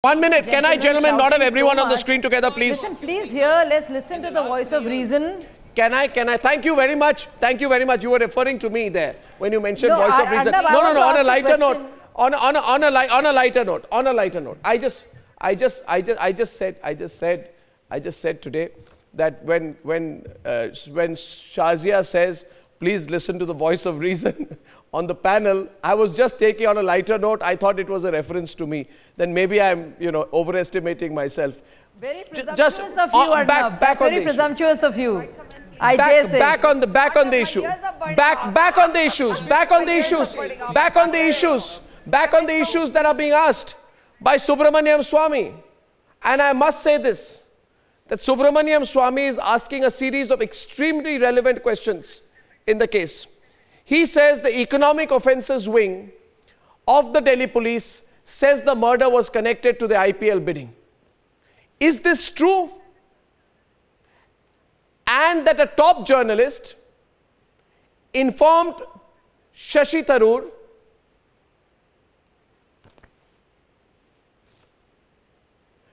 1 minute. Can I, gentlemen, not have everyone on the screen together, please? Listen, please here. Let's listen to the voice of reason. Can I? Thank you very much. Thank you very much. You were referring to me there when you mentioned voice of reason. No, on a lighter note. On a lighter note. I just said today that when Shazia says, please listen to the voice of reason on the panel, I was just taking on a lighter note. I thought it was a reference to me. Then maybe I'm, overestimating myself. Very presumptuous of you, Arnab. Back on the presumptuous of you. Back on the issue. Back on the issues that are being asked by Subramaniam Swamy. And I must say this, that Subramaniam Swamy is asking a series of extremely relevant questions in the case. He says the economic offences wing of the Delhi police says the murder was connected to the IPL bidding. Is this true? And that a top journalist informed Shashi Tharoor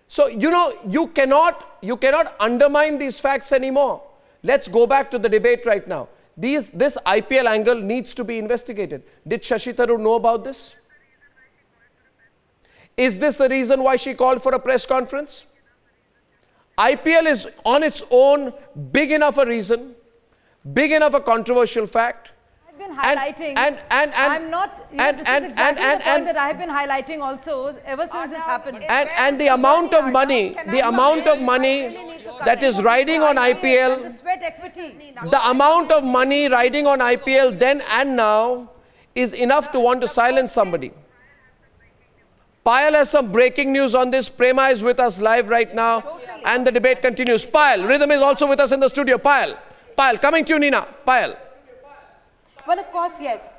so, you cannot undermine these facts anymore. Let's go back to the debate right now. This IPL angle needs to be investigated. Did Shashi Tharoor know about this? Is this the reason why she called for a press conference? IPL is on its own big enough a reason, big enough a controversial fact. I've been highlighting. I'm not. This is exactly the point that I have been highlighting also ever since this happened. And the amount of money, that is riding on IPL, the amount of money riding on IPL then and now is enough to want to silence somebody. Payal has some breaking news on this. Prema is with us live right now, and the debate continues. Payal, Rhythm is also with us in the studio. Payal, coming to you, Nina. Payal. Well, of course, yes.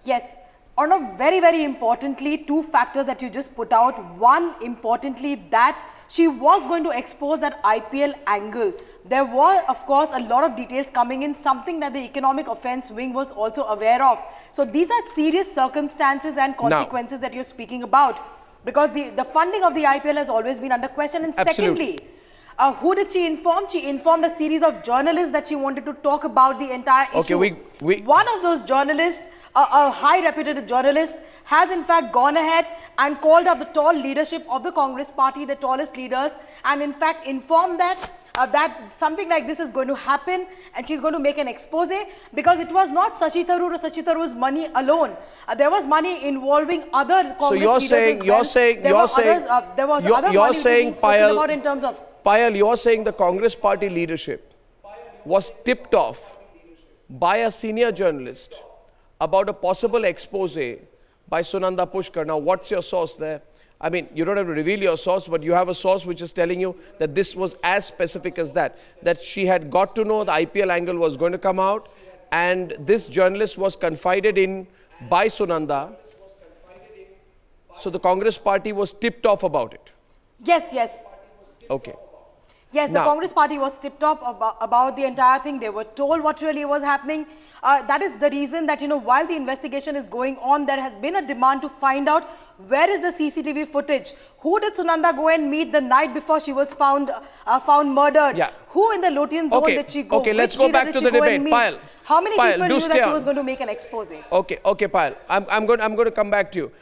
Yes. Arnab, very, very importantly, two factors that you just put out. One, importantly, that she was going to expose that IPL angle. There were, of course, a lot of details coming in, something that the economic offence wing was also aware of. So these are serious circumstances and consequences that you're speaking about. Because the funding of the IPL has always been under question. And secondly, who did she inform? She informed a series of journalists that she wanted to talk about the entire issue. One of those journalists, a high reputed journalist, has in fact gone ahead and called up the tall leadership of the Congress party, the tallest leaders, and in fact informed that something like this is going to happen and she's going to make an expose, because it was not Shashi Tharoor or Shashi Tharoor's money alone. There was money involving other Congress leaders. Payal, you're saying the Congress party leadership was tipped off by a senior journalist about a possible expose by Sunanda Pushkar. Now, what's your source there? I mean, you don't have to reveal your source, but you have a source which is telling you that this was as specific as that she had got to know the IPL angle was going to come out, and this journalist was confided in by Sunanda. So the Congress party was tipped off about it. Yes. Okay. Yes, the Congress party was tipped off about the entire thing. They were told what really was happening. That is the reason that, while the investigation is going on, there has been a demand to find out where is the CCTV footage. Who did Sunanda go and meet the night before she was found murdered? Yeah. Who in the Lotian zone did she go? Okay, let's go back to the debate. Payal. How many people knew that she was going to make an expose? Okay, Payal. I'm going to come back to you.